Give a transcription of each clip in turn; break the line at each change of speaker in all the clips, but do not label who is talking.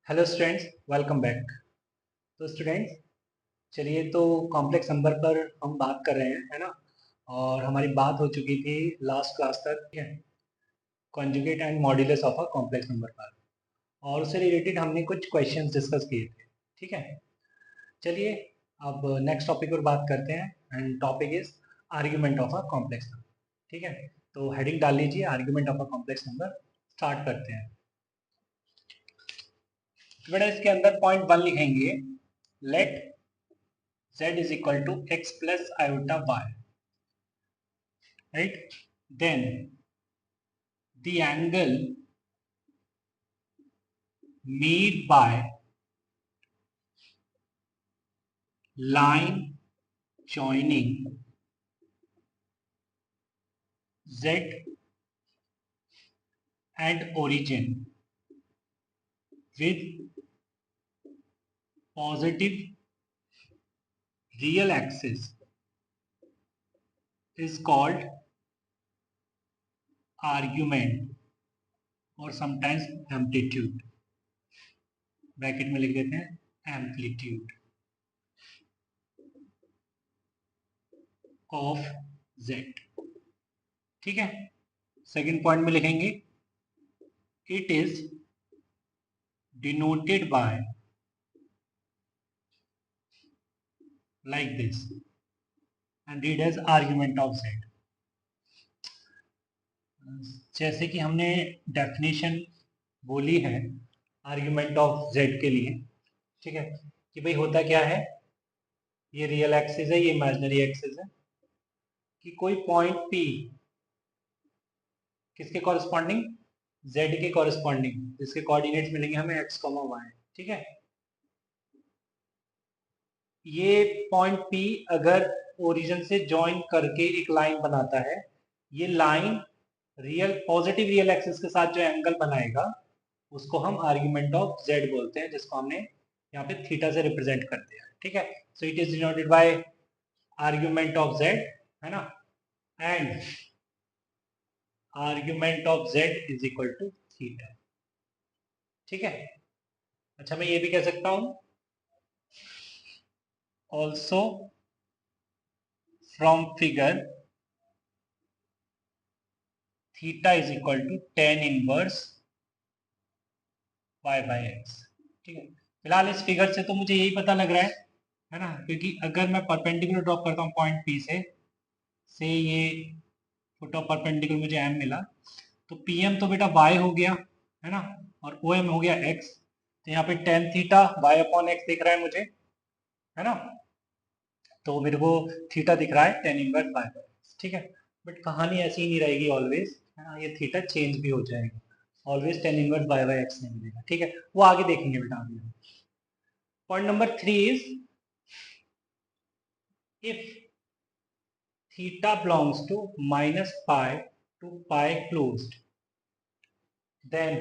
Hello students, welcome back. तो students, चलिए तो कॉम्प्लेक्स नंबर पर हम बात कर रहे हैं, है ना। और हमारी बात हो चुकी थी लास्ट क्लास तक, ठीक है, conjugate and modulus of a complex number पर। और उससे रिलेटेड हमने कुछ क्वेश्चंस डिस्कस किए थे, ठीक है। चलिए अब नेक्स्ट टॉपिक पर बात करते हैं and topic is argument of a complex number, ठीक है। तो हेडिंग डाल लीजिए, argument of a complex number. Start करते हैं। बेटा इसके अंदर पॉइंट 1 लिखेंगे, late z is equal to x plus iota y, right? Then the angle made by line joining z and origin with positive real axis is called argument or sometimes amplitude। Bracket में लिख देते हैं amplitude of z, ठीक है। Second point में लिखेंगे it is denoted bye like this and read as argument of z। जैसे कि हमने डेफिनेशन बोली है आर्ग्यूमेंट ऑफ z के लिए, ठीक है, कि भाई होता क्या है, ये रियल एक्सिस है, ये इमेजिनरी एक्सिस है, कि कोई पॉइंट p किसके कॉरेस्पॉन्डिंग, z के कॉरेस्पॉन्डिंग, जिसके कोऑर्डिनेट्स मिलेंगे हमें x, y, ठीक है। ये पॉइंट p अगर ओरिजिन से ज्वाइन करके एक लाइन बनाता है, ये line real positive real axis के साथ जो एंगल बनाएगा उसको हम आर्ग्यूमेंट ऑफ z बोलते हैं, जिसको हमने यहाँ पे थीटा से रिप्रेजेंट कर दिया, ठीक है। So it is denoted by argument of z, है ना, and argument of z is equal to theta, ठीक है। अच्छा, मैं ये भी कह सकता हूं also from figure theta is equal to tan inverse y by x, ठीक है। फिलहाल इस फिगर से तो मुझे यही पता लग रहा है ना, क्योंकि अगर मैं परपेंडिकुलर ड्रॉप करता हूँ पॉइंट P से ये फुट ऑफ परपेंडिकुलर मुझे m मिला, तो PM तो बेटा y हो गया, है ना, और OM हो गया x। तो यहाँ पे tan theta y upon x दिख रहा है मुझे, है ना, तो मेरे को थीटा दिख रहा है tan inverse y by x, ठीक है। बट कहानी ऐसी ही नहीं रहेगी ऑलवेज, है ना, ये थीटा चेंज भी हो जाएगा, always tan inverse y by x नहीं मिलेगा, ठीक है, वो आगे देखेंगे बेटा आगे। Point number 3 is if theta belongs to minus pi to pi closed, then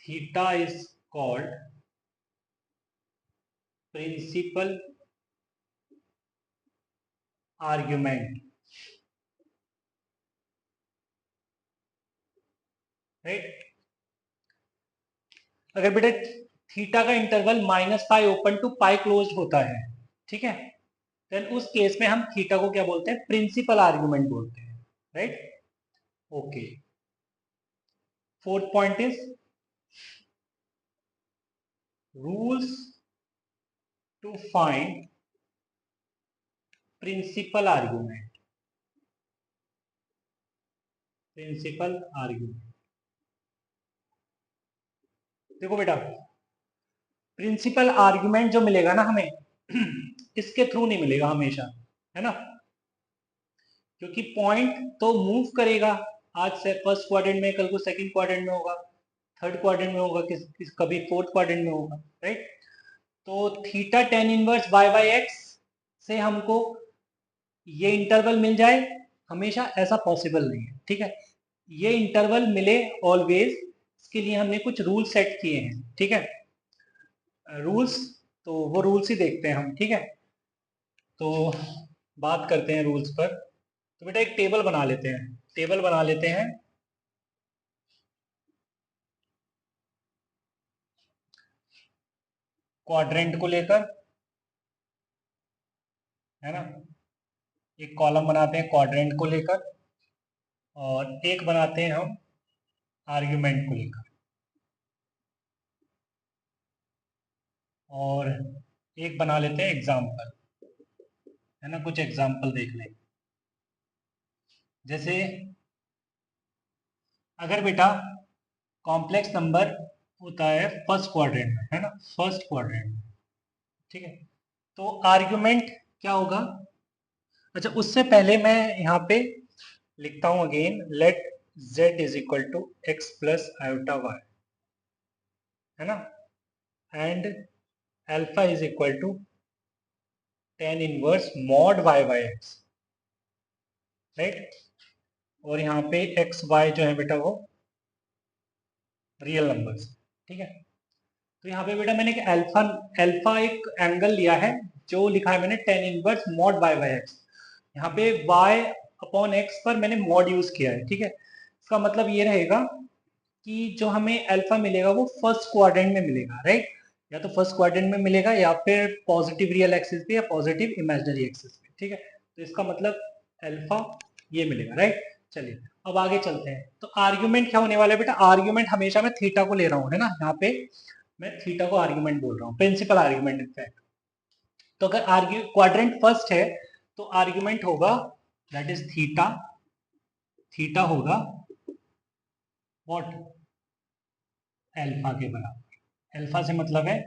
theta is called principal argument, right? अगर बेटा थीटा का interval minus pi open to pi close होता है, ठीक है, देन उस केस में हम थीटा को क्या बोलते हैं, प्रिंसिपल आर्ग्यूमेंट बोलते हैं, right. Okay, fourth point is rules to find principal argument, principal argument. देखो बेटा, प्रिंसिपल आर्ग्यूमेंट जो मिलेगा ना हमें इसके थ्रू नहीं मिलेगा हमेशा, है ना, क्योंकि पॉइंट तो मूव करेगा, आज से फर्स्ट क्वाड्रेंट में, कल को सेकंड क्वाड्रेंट में होगा, थर्ड क्वाड्रेंट में होगा, कभी फोर्थ क्वाड्रेंट में होगा, राइट। तो theta tan inverse y by x से हमको ये इंटरवल मिल जाए हमेशा, ऐसा पॉसिबल नहीं है, ठीक है। ये इंटरवल मिले ऑलवेज, इसके लिए हमने कुछ रूल सेट किए हैं, ठीक है, रूल्स। तो वो रूल्स ही देखते हैं हम, ठीक है। तो बात करते हैं रूल्स पर। तो बेटा एक टेबल बना लेते हैं, टेबल बना लेते हैं। क्वाड्रेंट को लेकर, है ना, एक कॉलम बनाते हैं क्वाड्रेंट को लेकर और एक बनाते हैं हम आर्ग्यूमेंट को लेकर, और एक बना लेते हैं एग्जाम्पल, है ना, कुछ एग्जाम्पल देख लें। जैसे अगर बेटा कॉम्प्लेक्स नंबर होता है फर्स्ट क्वाड्रेंट में, है ना, फर्स्ट क्वाड्रेंट में, ठीक है, तो आर्ग्यूमेंट क्या होगा। अच्छा, उससे पहले मैं यहाँ पे लिखता हूं again, let z is equal to x plus iota y, है ना, and alpha is equal to tan inverse mod y by x, right. और यहाँ पे एक्स वाई जो है बेटा वो रियल नंबर्स, ठीक है। तो यहाँ पे बेटा मैंने एक अल्फा अल्फा एक एंगल लिया है, जो लिखा है मैंने tan inverse mod y by x. यहाँ पे y अपॉन x पर मैंने मॉड यूज किया है, ठीक है। इसका मतलब ये रहेगा कि जो हमें अल्फा मिलेगा वो फर्स्ट क्वाड्रेंट में मिलेगा, राइट। या तो फर्स्ट क्वाड्रेंट में मिलेगा या फिर पॉजिटिव रियल एक्सिस पे या पॉजिटिव इमेजिनरी एक्सिस पे, ठीक है। तो इसका मतलब अल्फा ये मिलेगा, राइट। चलिए अब आगे चलते हैं। तो आर्ग्यूमेंट क्या होने वाला है बेटा, आर्ग्यूमेंट हमेशा मैं थीटा को ले रहा हूँ, है ना, यहाँ पे मैं थीटा को आर्ग्यूमेंट बोल रहा हूँ, प्रिंसिपल आर्ग्यूमेंट इनफैक्ट। तो अगर आर्ग्यू क्वाड्रेंट फर्स्ट है तो आर्ग्यूमेंट होगा दैट इज थीटा, थीटा होगा व्हाट, अल्फा के बराबर। अल्फा से मतलब है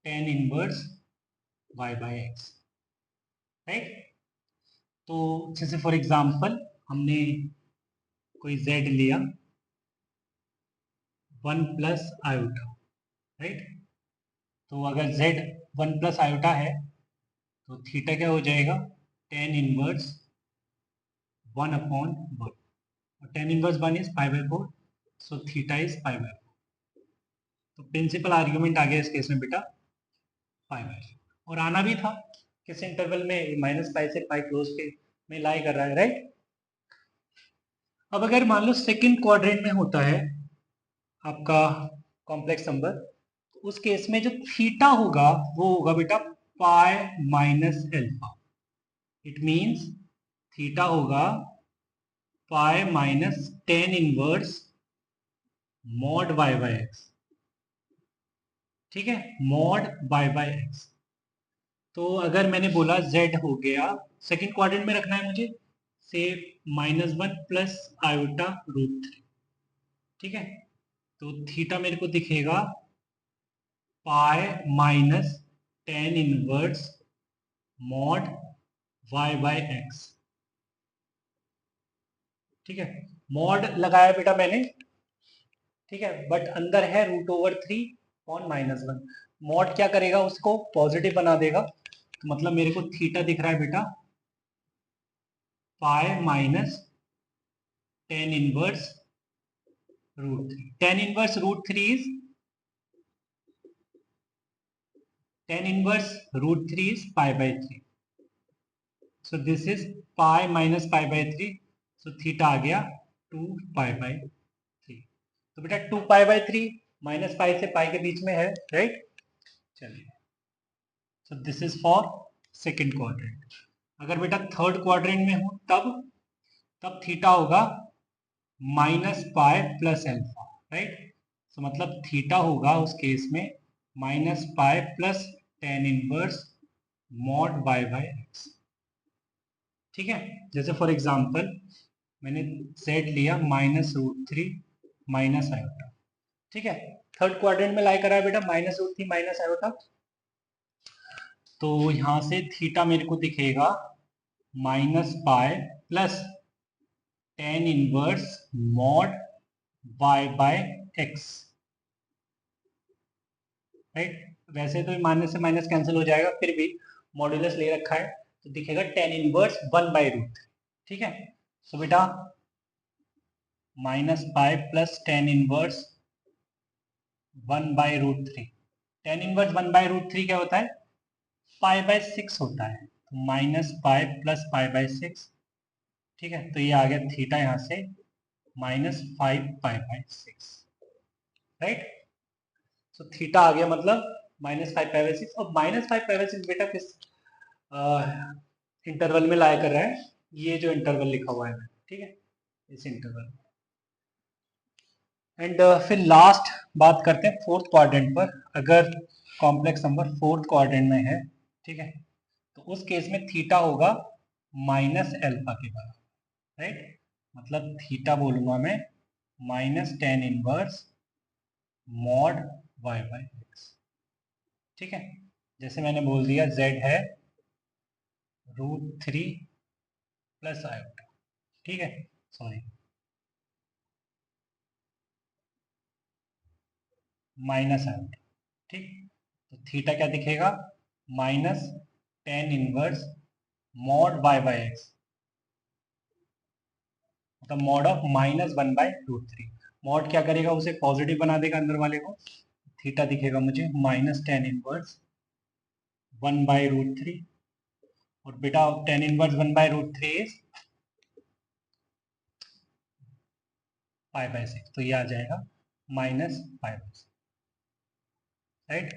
tan inverse y by x, right. तो जैसे फॉर एग्जांपल हमने कोई z लिया वन प्लस आयोटा, राइट। तो अगर z वन प्लस आयोटा है तो थीटा क्या हो जाएगा, tan inverse one upon one, और tan inverse one is pi by four, so theta is pi by four. तो प्रिंसिपल आर्ग्यूमेंट आ गया इस केस में बेटा पाई बाई फोर, और आना भी था किस इंटरवल में, माइनस पाई से पाई क्लोज के में लाई कर रहा है, राइट। अब अगर मान लो सेकंड क्वाड्रेंट में होता है आपका कॉम्प्लेक्स नंबर, उस केस में जो थीटा होगा वो होगा बेटा pi minus alpha. It means theta होगा pi minus tan inverse mod y by x, ठीक है, मॉड वाई बाई एक्स। तो अगर मैंने बोला z हो गया, सेकंड क्वाड्रेंट में रखना है मुझे, say minus one plus iota root three, ठीक है। तो थीटा मेरे को दिखेगा pi minus tan inverse mod y by x, ठीक है। मॉड लगाया बेटा मैंने, ठीक है, बट अंदर है root over three on minus one. Mod क्या करेगा, उसको पॉजिटिव बना देगा, तो मतलब मेरे को थीटा दिख रहा है बेटा pi minus tan inverse root three. Tan inverse root three is tan inverse root three is pi by three, so this is pi minus pi by three, so theta आ गया टू पाई बाई थ्री। तो बेटा two pi by three minus pi से pi के बीच में है, right. चलिए, so this is for second quadrant. अगर बेटा थर्ड क्वाड्रेंट में हो तब तब थीटा होगा minus pi plus alpha, right. तो मतलब थीटा होगा उस केस में minus pi plus tan inverse mod y by x, ठीक है। जैसे फॉर एग्जांपल मैंने z लिया minus root three minus iota, ठीक है। थर्ड क्वाड्रेंट में लाई करा है बेटा minus root three minus iota, तो यहां से थीटा मेरे को दिखेगा minus pi plus tan inverse mod y by x, right. वैसे तो माइनस से माइनस कैंसिल हो जाएगा, फिर भी मॉड्यूलस ले रखा है तो दिखेगा tan inverse one by root, ठीक है। सो बेटा minus pi plus tan inverse one by root three, tan inverse one by root three क्या होता है, पाई बाय सिक्स होता है, तो minus pi plus pi by six, ठीक है। तो ये आ गया थीटा यहाँ से minus five pi by six, right. So theta आ गया मतलब -5/6 और -5/6 बेटा किस इंटरवल में लाया कर रहा है, ये जो इंटरवल लिखा हुआ है, ठीक है, इस इंटरवल। एंड फिर लास्ट बात करते हैं फोर्थ क्वाड्रेंट पर। अगर कॉम्प्लेक्स नंबर फोर्थ क्वाड्रेंट में है, ठीक है, तो उस केस में थीटा होगा माइनस एल्फा के बराबर, राइट। मतलब थीटा बोलूंगा मैं -tan inverse mod y by x, ठीक है। जैसे मैंने बोल दिया z है √3 प्लस आयोटा, ठीक है, सॉरी माइनस आयोटा, ठीक। तो थीटा क्या दिखेगा, -tan inverse mod y by x, मतलब मॉड ऑफ -1/√3। मॉड क्या करेगा, उसे पॉजिटिव बना देगा अंदर वाले को, थीटा दिखेगा मुझे -tan इनवर्स 1/√3, और बेटा tan इनवर्स 1/√3 इज π/6, तो ये आ जाएगा -π/6, राइट।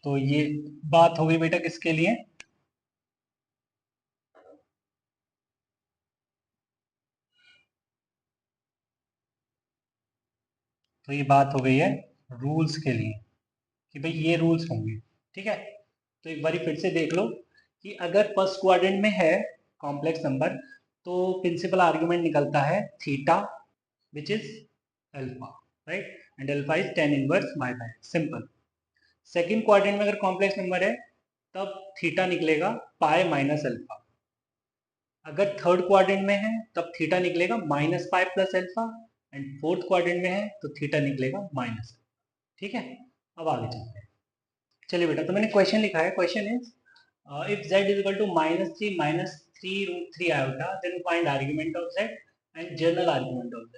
तो ये बात हो गई बेटा किसके लिए, तो ये बात हो गई है रूल्स के लिए, कि भाई ये रूल्स होंगे, ठीक है। तो एक बार फिर से देख लो कि अगर फर्स्ट क्वाड्रेंट में है कॉम्प्लेक्स नंबर, तो प्रिंसिपल आर्गुमेंट निकलता है theta which is alpha, right, and alpha is tan inverse y by x, simple. Second quadrant में अगर कॉम्प्लेक्स नंबर है, तब थीटा निकलेगा पाई माइनस अल्फा। अगर थर्ड क्वाड्रेंट में है, तब थीटा निकलेगा -π plus alpha, and fourth quadrant में है तो थीटा निकलेगा माइनस, ठीक है। अब आगे चलते हैं, चलिए बेटा, तो मैंने क्वेश्चन लिखा है, question is if z is equal to -3 iota then find argument of z and general argument of z।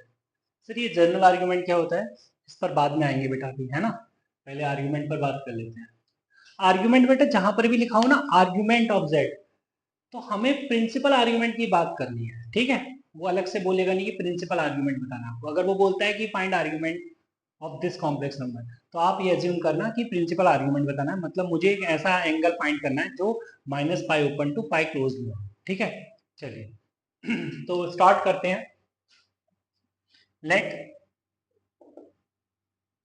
Sir ये जर्नल आर्गुमेंट क्या होता है, इस पर बाद में आएंगे बेटा, अभी है ना, पहले आर्गुमेंट पर बात कर लेते हैं। आर्गुमेंट बेटा जहां पर भी लिखा हो ना आर्गुमेंट ऑफ z, तो हमें प्रिंसिपल आर्गुमेंट की बात करनी है, ठीक है। वो अलग से बोलेगा नहीं कि प्रिंसिपल आर्गुमेंट बताना है आपको। अगर वो बोलता है कि find argument of this complex number, तो आप ये एज्यूम करना कि प्रिंसिपल आर्गुमेंट बताना है, मतलब मुझे एक ऐसा एंगल फाइंड करना है जो -π ओपन टू π क्लोज में हो, ठीक है। चलिए तो स्टार्ट करते हैं। लेट,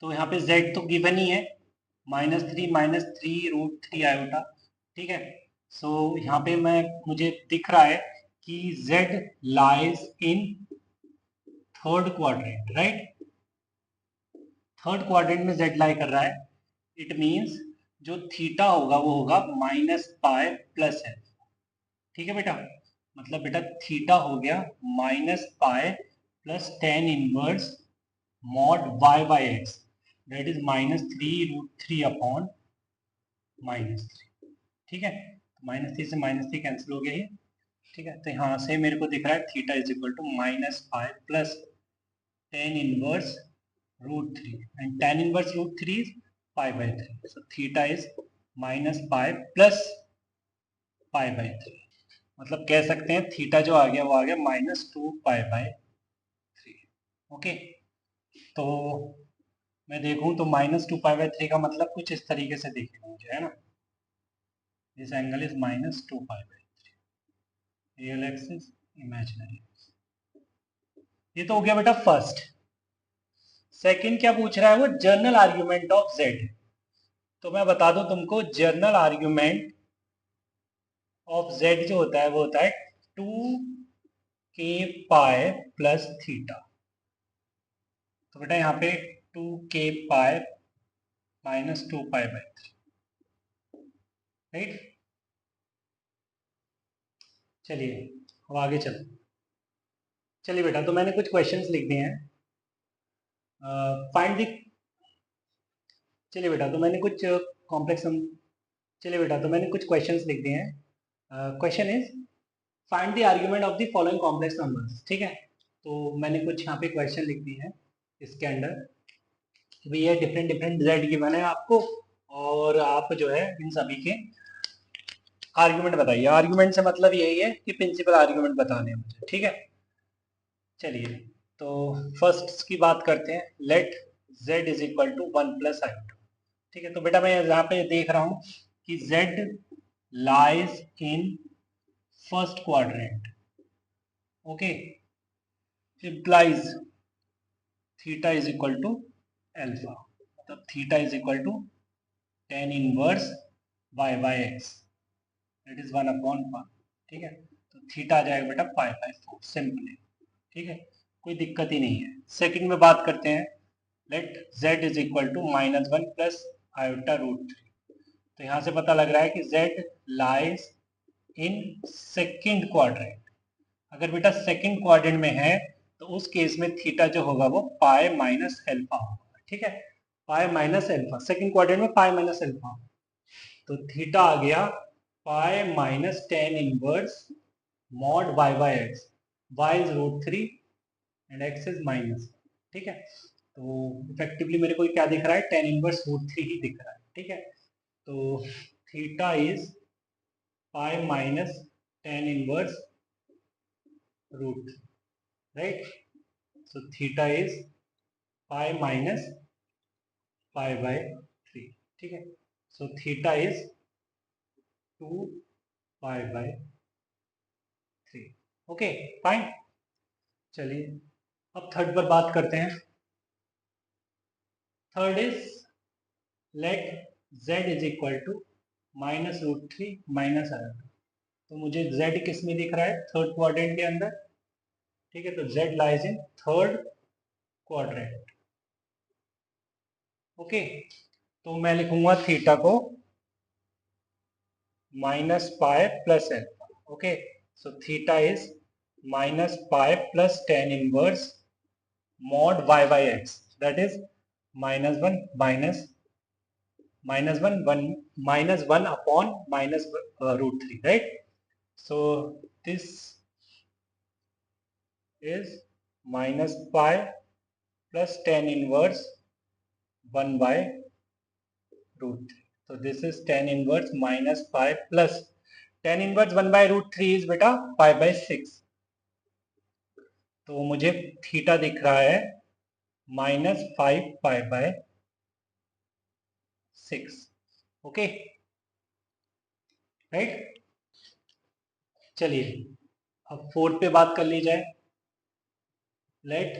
तो यहाँ पे z तो गिवन ही है, -3 आयोटा, ठीक है। सो यहाँ पे मुझे दिख रहा है कि z lies in third quadrant, right. Third quadrant में z लाई कर रहा है, इट मींस जो थीटा होगा वो होगा -π प्लस है, ठीक है बेटा। मतलब बेटा थीटा हो गया -π plus tan inverse mod y by x, that is -3√3 upon -3, ठीक है। -3 से -3 कैंसिल हो गया ये, ठीक है। तो यहाँ से मेरे को दिख रहा है theta is equal to -π plus tan inverse √3, and tan inverse √3 is π/3, so theta is -π plus π/3। मतलब कह सकते हैं थीटा जो आ गया वो आ गया -2π/3, ओके। तो मैं देखूं तो -2π/3 का मतलब कुछ इस तरीके से दिखेगा मुझे, है ना। This angle is -2π/3, real axis, imaginary. ये तो हो गया बेटा फर्स्ट। सेकंड क्या पूछ रहा है वो, जर्नल आर्ग्यूमेंट ऑफ z। तो मैं बता दूं तुमको, जर्नल आर्ग्यूमेंट ऑफ z जो होता है वो होता है 2k π प्लस थीटा। तो बेटा यहाँ पे 2k π -2π/3, राइट। चलिए अब आगे चलो। चलिए बेटा, तो मैंने कुछ क्वेश्चंस लिख दिए हैं, फाइंड द, चलिए बेटा तो मैंने कुछ कॉम्प्लेक्स, चलिए बेटा तो मैंने कुछ क्वेश्चंस लिख दिए हैं। Question is find the argument of the following complex numbers, ठीक है। तो मैंने कुछ यहाँ पे क्वेश्चन लिख दिए हैं इसके अंडर, ये डिफरेंट डिफरेंट जेड गिवन है आपको, और आप जो है इन सभी के आर्गुमेंट बताइए। आर्गुमेंट से मतलब यही है कि प्रिंसिपल आर्गुमेंट बताने हैं मुझे, ठीक है। चलिए तो फर्स्ट की बात करते हैं, let z is equal to 1 plus iota, ठीक है, तो बेटा मैं यहाँ पे देख रहा हूं कि z lies in first quadrant, okay, implies theta is equal to alpha, मतलब theta is equal to tan inverse y by x, that is 1/1, ठीक है। तो थीटा आ जाएगा बेटा पाई बाय 4 सिंपली, ठीक है, कोई दिक्कत ही नहीं है। सेकंड में बात करते हैं, let z is equal to -1 plus iota root 3। तो यहाँ से पता लग रहा है कि z lies in second quadrant. अगर बेटा सेकंड क्वाड्रेंट में है तो उस केस में थीटा जो होगा वो पाई माइनस एल्फा होगा, ठीक है, pi minus alpha, second quadrant में पाई माइनस एल्फा। तो थीटा आ गया pi minus tan inverse mod y by x, y is √3 and x is minus, ठीक है। तो इफेक्टिवली मेरे को क्या दिख रहा है, टेन इनवर्स √3 ही दिख रहा है, ठीक है। तो theta is pi minus tan inverse root, right. So theta is pi minus pi by 3, ठीक है। So theta is 2 pi by 3, okay fine. चलिए अब थर्ड पर बात करते हैं। Third is let z is equal to -√3 minus iota. तो मुझे z किस में दिख रहा है, थर्ड क्वाड्रेंट के अंदर, ठीक है। तो z lies in third quadrant, okay. तो मैं लिखूंगा थीटा को minus pi plus alpha, okay. So theta is minus pi plus tan inverse mod y by x, that is -1 -1 upon minus √3, right. So this is minus pi plus tan inverse 1 by √3. So this is tan inverse minus pi plus tan inverse 1 by √3 is बेटा pi by 6. तो मुझे theta दिख रहा है -5 pi by 6, okay, right. चलिए अब fourth पे बात कर ली जाए। Let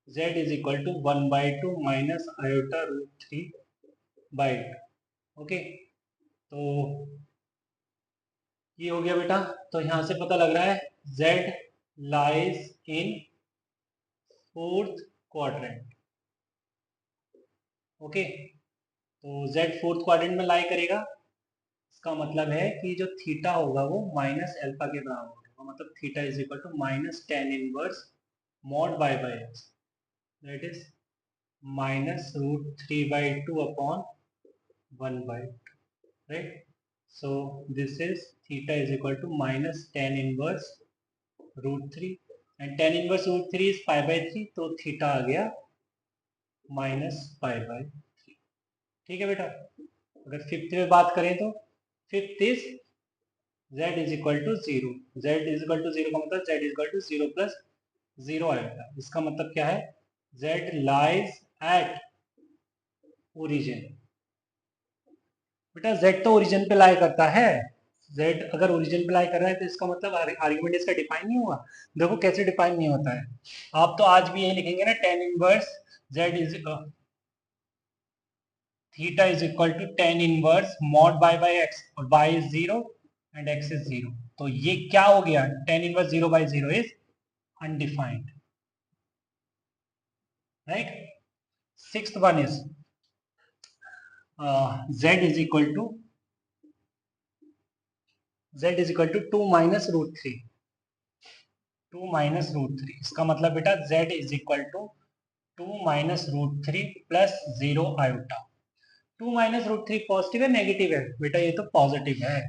z is equal to 1/2 minus iota √3 by 2, okay. तो ये हो गया बेटा। तो यहां से पता लग रहा है z lies in fourth quadrant, okay. तो z फोर्थ क्वाड्रेंट में लाई करेगा, इसका मतलब है कि जो थीटा होगा वो माइनस एल्फा के बराबर होगा, मतलब theta is equal to minus tan inverse mod y by x, that is -√3/2 upon 1/2, right. So this is theta is equal to minus tan inverse √3 and tan inverse √3 is π/3, तो theta आ गया -π/3, ठीक है बेटा। अगर फिफ्थ में बात करें तो fifth is z is equal to 0, z is equal to 0 का मतलब z is equal to 0 plus 0 आएगा। इसका मतलब क्या है, z लाइज एट ओरिजिन। बेटा z तो ओरिजिन पे लाई करता है, z अगर ओरिजिन पे लाई कर रहा है तो इसका मतलब आर्गुमेंट इसका डिफाइन नहीं हुआ। देखो कैसे डिफाइन नहीं होता है, आप तो आज भी यही लिखेंगे ना, tan inverse z is theta is equal to tan inverse mod y by x, और y is 0 and x is 0। तो ये क्या हो गया, tan inverse 0/0 is undefined, right. Sixth one is z is equal to 2 minus √3, 2 minus √3। इसका मतलब बेटा z is equal to 2 minus √3 plus 0 iota. 2 minus √3 positive है नेगेटिव है, बेटा ये तो पॉजिटिव है,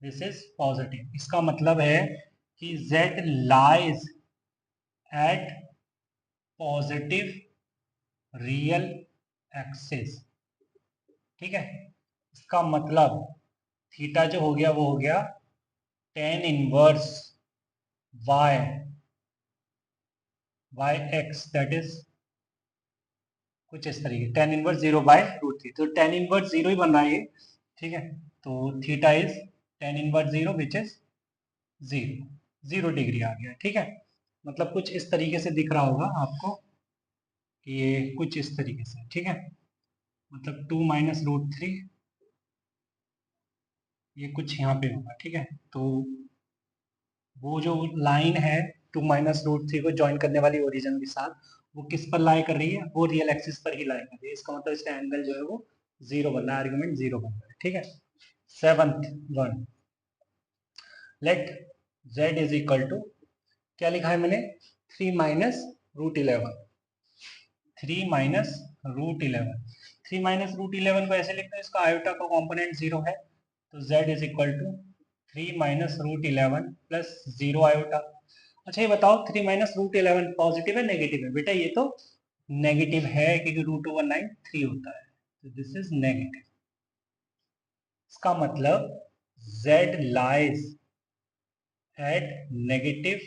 दिस इज पॉजिटिव। इसका मतलब है कि z lies eight positive real axis, ठीक है। इसका मतलब थीटा जो हो गया वो हो गया tan inverse y by x, that is कुछ इस तरीके tan इनवर्स 0/√3, तो tan इनवर्स 0 ही बन रहा है ये, ठीक है। तो theta is tan inverse 0 which is 0 degree आ गया, ठीक है। मतलब कुछ इस तरीके से दिख रहा होगा आपको कि ये कुछ इस तरीके से, ठीक है। मतलब 2 - √3 ये कुछ यहाँ पे होगा, ठीक है। तो वो जो लाइन है 2 - √3 को ज्वाइन करने वाली ओरिजिन के साथ, वो किस पर लाई कर रही है, वो रियल एक्सिस पर ही लाई कर रही है। इसका मतलब इसका एंगल जो है वो 0 बन रहा है, आर्गुमेंट 0 बन रहा है, ठीक है। 7th one, let z is equal to, क्या लिखा है मैंने, 3 - √11, 3 - √11, 3 - √11 को ऐसे लिखते हैं, इसका आयोटा का कॉम्पोनेंट 0 है, तो z is equal to 3 - √11 plus 0 iota. अच्छा ये बताओ 3 - √11 पॉजिटिव है नेगेटिव है? बेटा ये तो नेगेटिव है क्योंकि √9 3 होता है, तो दिस इज नेगेटिव। इसका मतलब z lies eight negative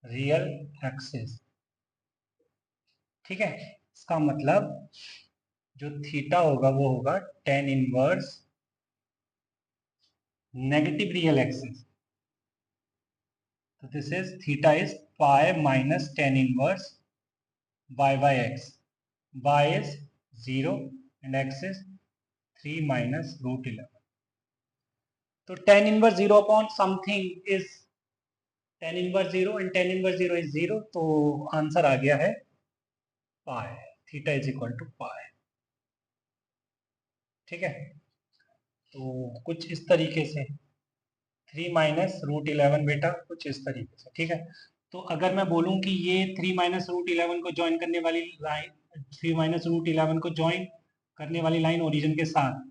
real axis, ठीक है। इसका मतलब जो थीटा होगा वो होगा tan inverse negative real axis, so this is theta is pi minus tan inverse y/x, y is 0 and x is 3 - √11, तो tan inverse 0 upon something is tan inverse 0 and tan inverse 0 is 0, तो answer आ गया है पाई, theta is equal to पाई, ठीक है। तो कुछ इस तरीके से 3 - √11 बेटा कुछ इस तरीके से, ठीक है। तो अगर मैं बोलूं कि ये 3 - √11 को ज्वाइन करने वाली लाइन, 3 - √11 को ज्वाइन करने वाली लाइन ओरिजिन के साथ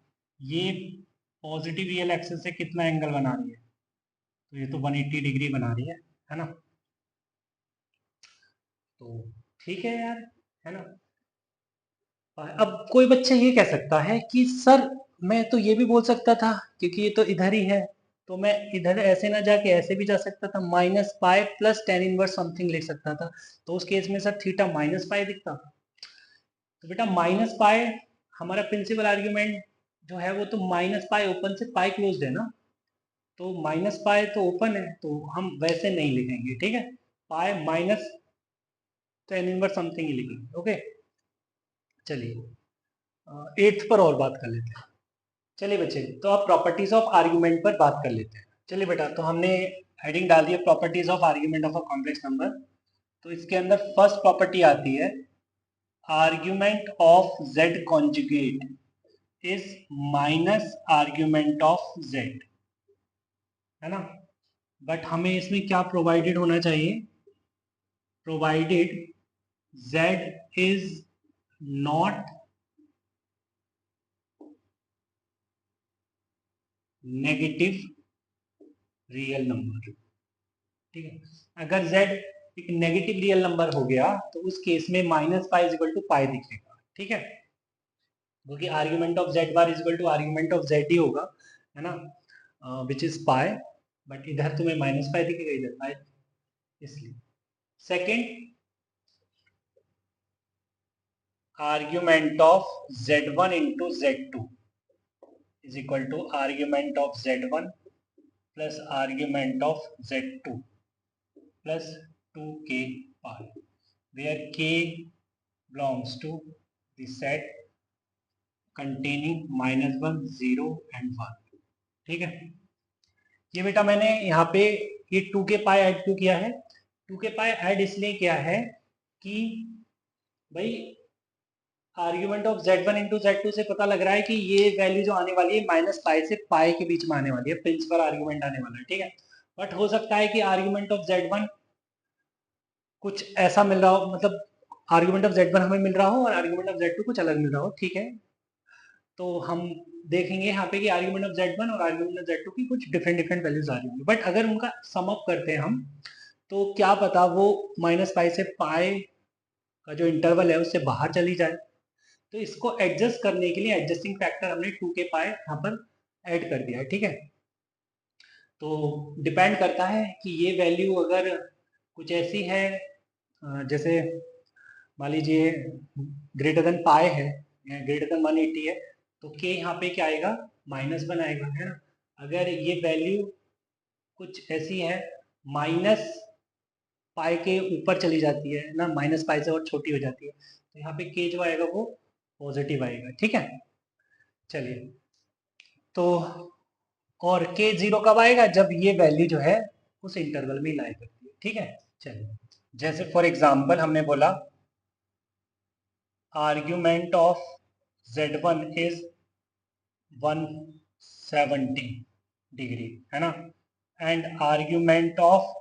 ये पॉजिटिव रियल एक्सिस से कितना एंगल बना रही है, तो ये तो 180 डिग्री बना रही है ना। तो ठीक है यार, है ना। अब कोई बच्चा ये कह सकता है कि सर मैं तो ये भी बोल सकता था क्योंकि ये तो इधर ही है, तो मैं इधर ऐसे ना जाके ऐसे भी जा सकता था, -pi plus tan inverse something लिख सकता था, तो उस केस में सर थीटा -पाई दिखता। तो बेटा -पाई हमारा प्रिंसिपल आर्ग्यूमेंट जो है वो तो -पाई ओपन से पाई क्लोज्ड है ना, तो -पाई तो ओपन है, तो हम वैसे नहीं लिखेंगे, ठीक है। Pi minus tan inverse something ही लिखेंगे, ओके। चलिए 8th पर और बात कर लेते हैं। चलिए बच्चे, तो अब प्रॉपर्टीज ऑफ आर्ग्यूमेंट पर बात कर लेते हैं। चलिए बेटा, तो हमने हेडिंग डाल दी है properties of argument of a complex number. तो इसके अंदर फर्स्ट प्रॉपर्टी आती है argument of z conjugate is minus argument of z, है ना। बट हमें इसमें क्या प्रोवाइडेड होना चाहिए, provided z is not negative real number, ठीक है। अगर z एक नेगेटिव रियल नंबर हो गया तो उस केस में -pi is equal to pi दिखेगा, ठीक है। क्योंकि argument of z bar is equal to argument of z ही होगा, है ना, विच इज पाई। बट इधर तुम्हें -पाई दिखेगा, इधर पाई, इसलिए। Second, argument of z1 into z2 is equal to argument of z1 plus argument of z2 plus 2k pi, where k belongs to the set containing -1, 0 and 1, ठीक है। ये बेटा मैंने यहाँ पे ये 2k पाई ऐड क्यों किया है, 2k पाई ऐड इसलिए किया है कि भाई argument of z1 into z2 से पता लग रहा है कि ये वैल्यू जो आने वाली है -पाई से पाई के बीच में आने वाली है, प्रिंसिपल आर्ग्यूमेंट आने वाला है, ठीक है। बट हो सकता है कि आर्ग्यूमेंट ऑफ z1 कुछ ऐसा मिल रहा हो, मतलब आर्ग्यूमेंट ऑफ z1 हमें मिल रहा हो और आर्ग्यूमेंट ऑफ z2 कुछ अलग मिल रहा हो, ठीक है। तो हम देखेंगे यहाँ पे कि आर्ग्यूमेंट ऑफ z1 और आर्ग्यूमेंट ऑफ z2 की कुछ डिफरेंट डिफरेंट वैल्यूज आ रही होंगी, बट अगर उनका सम अप करते हैं हम तो क्या पता वो -पाई से पाई का जो इंटरवल है उससे बाहर चली जाए। तो इसको एडजस्ट करने के लिए एडजस्टिंग फैक्टर हमने 2k पाई यहाँ पर ऐड कर दिया है, ठीक है। तो डिपेंड करता है कि ये वैल्यू अगर कुछ ऐसी है जैसे मान लीजिए ग्रेटर देन पाई है या ग्रेटर देन 180 है, तो के यहाँ पे क्या आएगा, -1 आएगा, है ना। अगर ये वैल्यू कुछ ऐसी है माइनस पाई के ऊपर चली जाती है ना, माइनस पाई से और छोटी हो जाती है, तो यहाँ पे के जो आएगा वो पॉजिटिव आएगा, ठीक है। चलिए, तो और के 0 कब आएगा, जब ये वैल्यू जो है उस इंटरवल में लाई करती है, ठीक है। चलिए, जैसे फॉर एग्जांपल हमने बोला argument of z1 is 170 degree, है ना, and argument of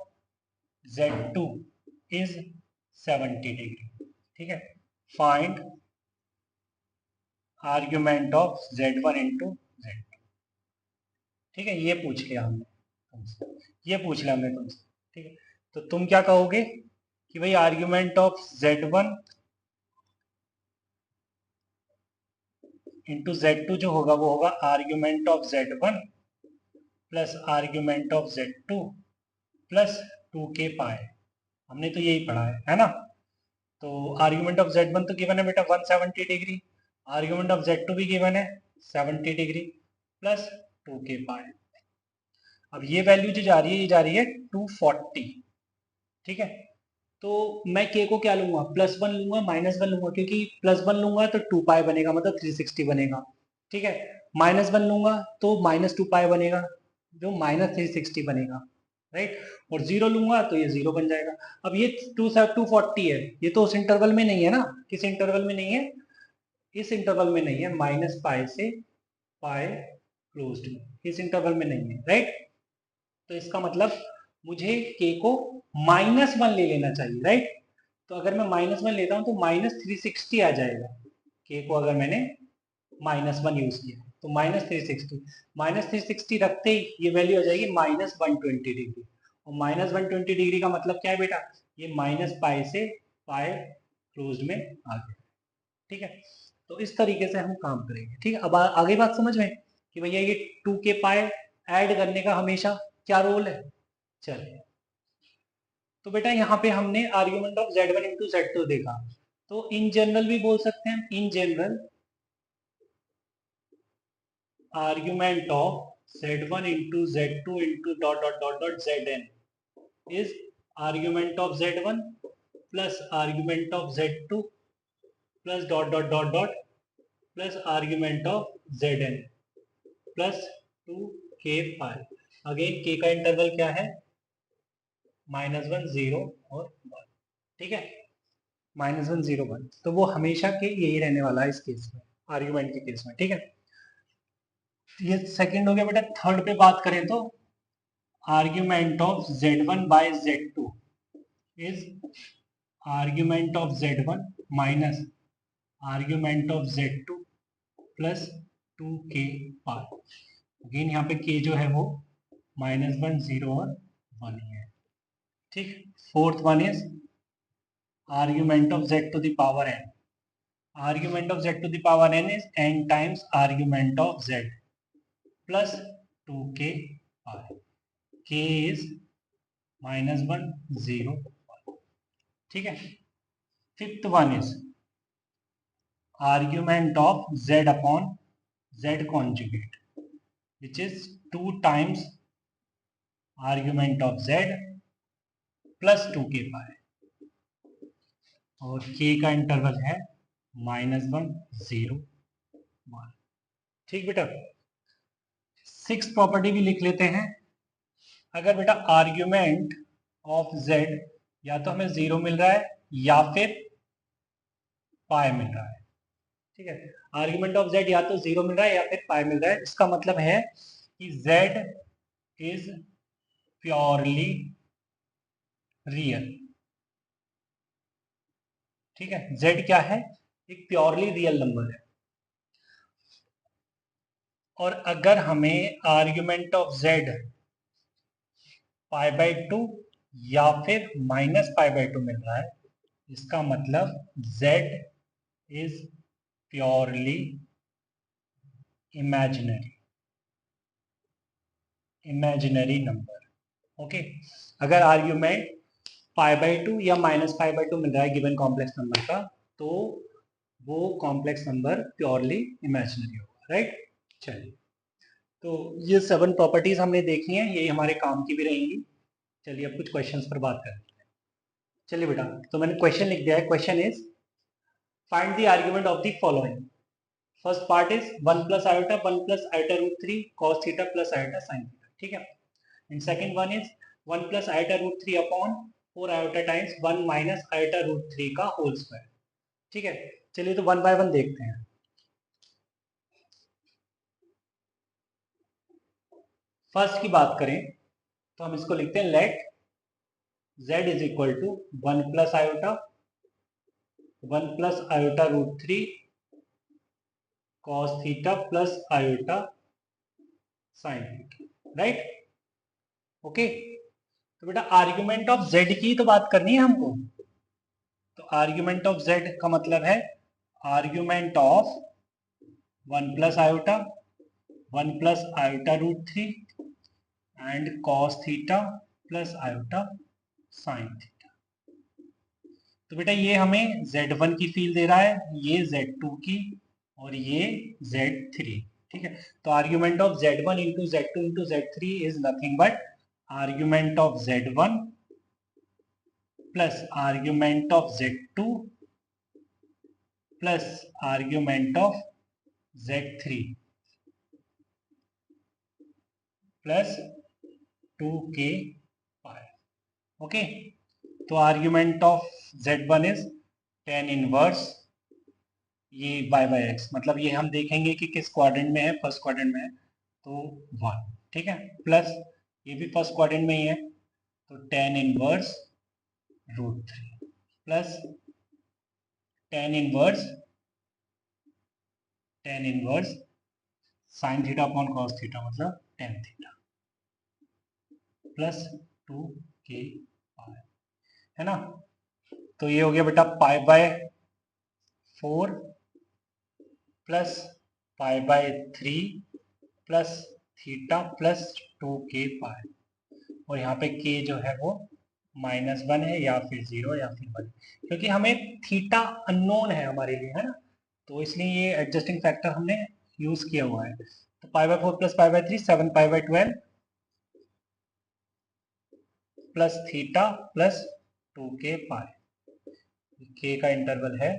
z2 is 70 degree, ठीक है। Find argument of z1 into z2, ठीक है। ये पूछ लिया हमने तुमसे, ये पूछ लिया हमने तुमसे, ठीक है। तो तुम क्या कहोगे कि भाई argument of z1 into z2 जो होगा वो होगा argument of z1 plus argument of z2 plus 2k पाए। हमने तो यही पढ़ा है ना। तो आर्ग्यूमेंट ऑफ z1 तो गिवन है बेटा 170 डिग्री, आर्ग्यूमेंट ऑफ z2 भी गिवन है 70 डिग्री प्लस 2k पाए। अब ये वैल्यू जो जा रही है ये जा रही है 240, ठीक है। तो मैं k को क्या लूंगा, +1 लूंगा, -1 लूंगा, क्योंकि +1 लूंगा तो 2 पाई बनेगा, मतलब 360 बनेगा, ठीक है। -1 लूंगा तो -2 पाई बनेगा, जो -360 बनेगा, राइट। और 0 लूंगा तो ये 0 बन जाएगा। अब ये 240 है, ये तो उस इंटरवल में नहीं है ना, किस इंटरवल में नहीं है, इस इंटरवल में नहीं है, -पाई से पाई क्लोज्ड में, इस इंटरवल में नहीं है, राइट। तो इसका मतलब मुझे k को -1 ले लेना चाहिए, राइट। तो अगर मैं -1 लेता हूं तो -360 आ जाएगा, k को अगर मैंने -1 यूज किया तो -360 रखते ही ये वैल्यू आ जाएगी -120 डिग्री। और -120 डिग्री का मतलब क्या है बेटा, ये -पाई से पाई क्लोज में आ गया, ठीक है। तो इस तरीके से हम काम करेंगे, ठीक है। अब आगे बात समझ में कि भैया ये 2k पाई ऐड करने का हमेशा क्या रोल है। चलिए, तो बेटा यहाँ पे हमने argument of z1 into z2 देखा, तो इन जनरल भी बोल सकते हैं, in general argument of z1 into z2 into dot dot dot dot zn is argument of z1 plus argument of z2 plus dot dot dot dot plus argument of zn plus 2k pi. Again k का interval क्या है, -1 0 और 1, ठीक है, -1 0 1, तो वो हमेशा के यही रहने वाला है इस केस में, आर्ग्यूमेंट के केस में, ठीक है। ये सेकंड हो गया बेटा। थर्ड पे बात करें तो argument of z1 by z2 is argument of z1 minus argument of z2 plus 2k pi. Again यहाँ पे k जो है वो -1 0 और 1 ही है, ठीक। Fourth one is argument of z to the power n। Argument of z to the power n is n times argument of z plus 2k pi. K is -1 0 1, ठीक है। Fifth one is argument of z upon z conjugate which is 2 times argument of z plus 2k pi और k का interval है -1 0 1, ठीक बेटा। Six property भी लिख लेते हैं। अगर बेटा आर्ग्यूमेंट ऑफ z या तो हमें 0 मिल रहा है या फिर पाई मिल रहा है, ठीक है। आर्ग्यूमेंट ऑफ z या तो 0 मिल रहा है या फिर पाई मिल रहा है, इसका मतलब है कि z इज प्योरली रियल, ठीक है। z क्या है, एक प्योरली रियल नंबर है। और अगर हमें आर्ग्यूमेंट ऑफ z π/2 या फिर -π/2 मिल रहा है, इसका मतलब z is purely imaginary number, okay. अगर आर्ग्यूमेंट π/2 या -π/2 मिल रहा है गिवन कॉम्प्लेक्स नंबर का, तो वो कॉम्प्लेक्स नंबर प्योरली इमेजिनरी होगा, राइट। चलिए, तो ये 7 प्रॉपर्टीज हमने देखी हैं, यही हमारे काम की भी रहेंगी। चलिए अब कुछ क्वेश्चंस पर बात करते हैं। चलिए बेटा, तो मैंने क्वेश्चन लिख दिया है। Question is find the argument of the following. First part is 1 plus iota 1 plus iota root 3 cos theta plus iota sine theta, ठीक है। And second one is 1 plus iota root 3 upon 4 iota times 1 minus iota root 3 का whole square, ठीक है। चलिए तो one by one देखते हैं। First की बात करें तो हम इसको लिखते हैं let z is equal to 1 plus iota root 3 cos theta plus iota sine theta, right. Okay, तो बेटा आर्ग्यूमेंट ऑफ z की तो बात करनी है हमको। तो आर्ग्यूमेंट ऑफ z का मतलब है argument of 1 plus iota root 3 and cos theta plus iota sine theta. तो बेटा ये हमें z1 की फील दे रहा है, ये z2 की और ये z3, ठीक है। तो argument of z1 into z2 into z3 is nothing but argument of z1 plus argument of z2 plus argument of z3 plus 2k pi. Okay, तो argument of z1 is tan inverse y by x, मतलब ये हम देखेंगे कि किस quadrant में है, first quadrant में है तो 1, ठीक है। प्लस ये भी फर्स्ट क्वाड्रेंट में ही है तो tan inverse root 3 plus tan inverse sine theta upon cos theta मतलब tan theta plus 2k pi, है ना। तो ये हो गया बेटा pi by 4 plus pi by 3 plus theta plus 2k pi, और यहाँ पे k जो है वो -1 है या फिर 0 या फिर 1, क्योंकि हमें थीटा अननोन है हमारे लिए, है ना, तो इसलिए ये एडजस्टिंग फैक्टर हमने यूज किया हुआ है। तो पाई by 4 plus pi by 3 7 pi by 12 plus theta plus 2k pi. k का इंटरवल है,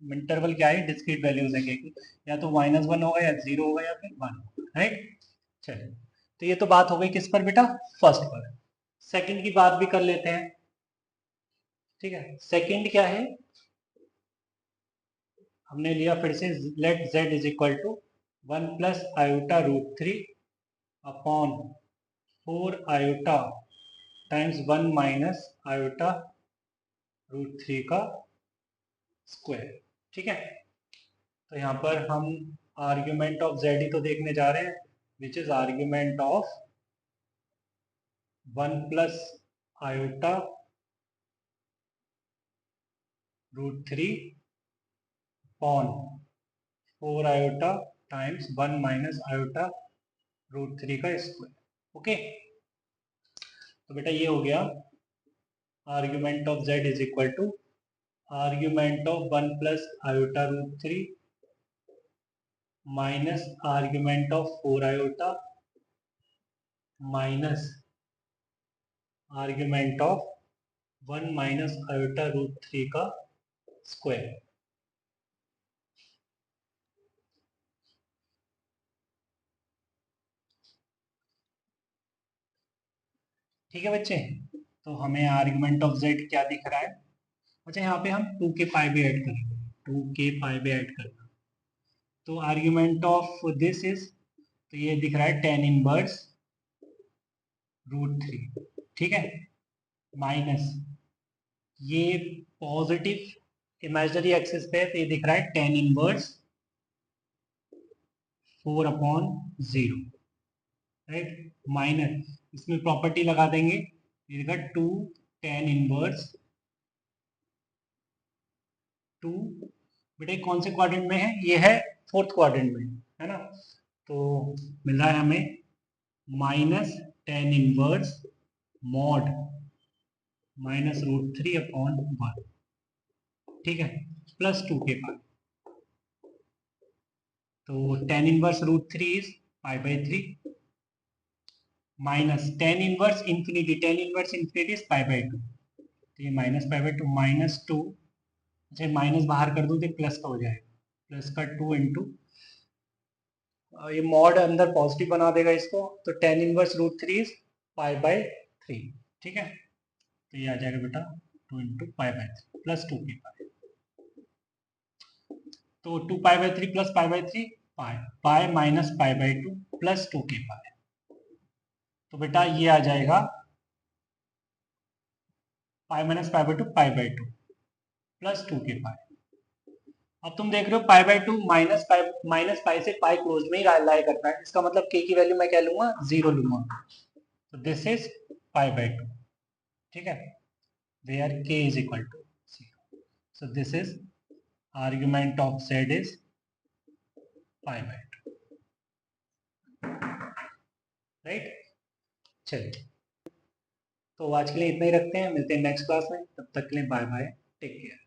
इंटरवल क्या है, डिस्क्रीट वैल्यूज है k की, या तो -1 होगा या 0 होगा या फिर 1 होगा, राइट। चलिए, तो ये तो बात हो गई किस पर बेटा, फर्स्ट पर। सेकंड की बात भी कर लेते हैं, ठीक है। सेकंड क्या है, हमने लिया फिर से let z is equal to 1 plus iota root 3 upon 4 iota times 1 minus iota root 3 का स्क्वायर, ठीक है। तो यहाँ पर हम आर्ग्यूमेंट ऑफ z ही तो देखने जा रहे हैं, which is argument of 1 plus iota root 3 upon 4 iota times 1 minus iota root 3 का स्क्वायर। ओके, तो बेटा ये हो गया argument of z is equal to argument of 1 plus iota root 3 minus argument of 4 iota minus argument of 1 minus iota root 3 का square. ठीक है बच्चे, तो हमें आर्ग्यूमेंट ऑफ z क्या दिख रहा है। अच्छा, यहाँ पे हम 2k पाई भी ऐड करेंगे, 2k पाई भी ऐड करना। तो आर्ग्यूमेंट ऑफ दिस इज, तो ये दिख रहा है tan इनवर्स रूट 3, ठीक है, माइनस ये पॉजिटिव इमेजिनरी एक्सिस पे तो ये दिख रहा है tan inverse 4 upon 0, right, minus इसमें प्रॉपर्टी लगा देंगे, ये देखा 2 tan इनवर्स 2, बेटे कौन से क्वाड्रेंट में है, ये है फोर्थ क्वाड्रेंट में, है ना। तो मिल रहा है हमें माइनस tan इनवर्स मॉड -√3/1, ठीक है, प्लस 2 के पाई। तो tan inverse √3 is π/3 minus tan inverse infinity is π/2, तो ये -π/2 -2, अच्छा माइनस बाहर कर दूं तो प्लस का हो जाएगा, प्लस का 2 इंटू ये मॉड अंदर पॉजिटिव बना देगा इसको, तो tan इनवर्स √3 इज π/3, ठीक है, तो ये आ जाएगा बेटा 2 इंटू π/3 प्लस 2 के पाई। तो 2 π/3 प्लस π/3 पाई, पाई माइनस π/2 प्लस 2 के पाई। तो बेटा ये आ जाएगा पाई माइनस π/2 π/2 प्लस 2 के पाई। अब तुम देख रहे हो π/2 माइनस पाई से पाई क्लोज में ही लाई करता है, इसका मतलब k की वैल्यू मैं क्या लूंगा, 0 लूंगा, तो दिस इज π/2, ठीक है, where k is equal to 0, so this is argument of z is π/2, right. चलिए, तो आज के लिए इतना ही रखते हैं, मिलते हैं नेक्स्ट क्लास में, तब तक के लिए बाय बाय, टेक केयर।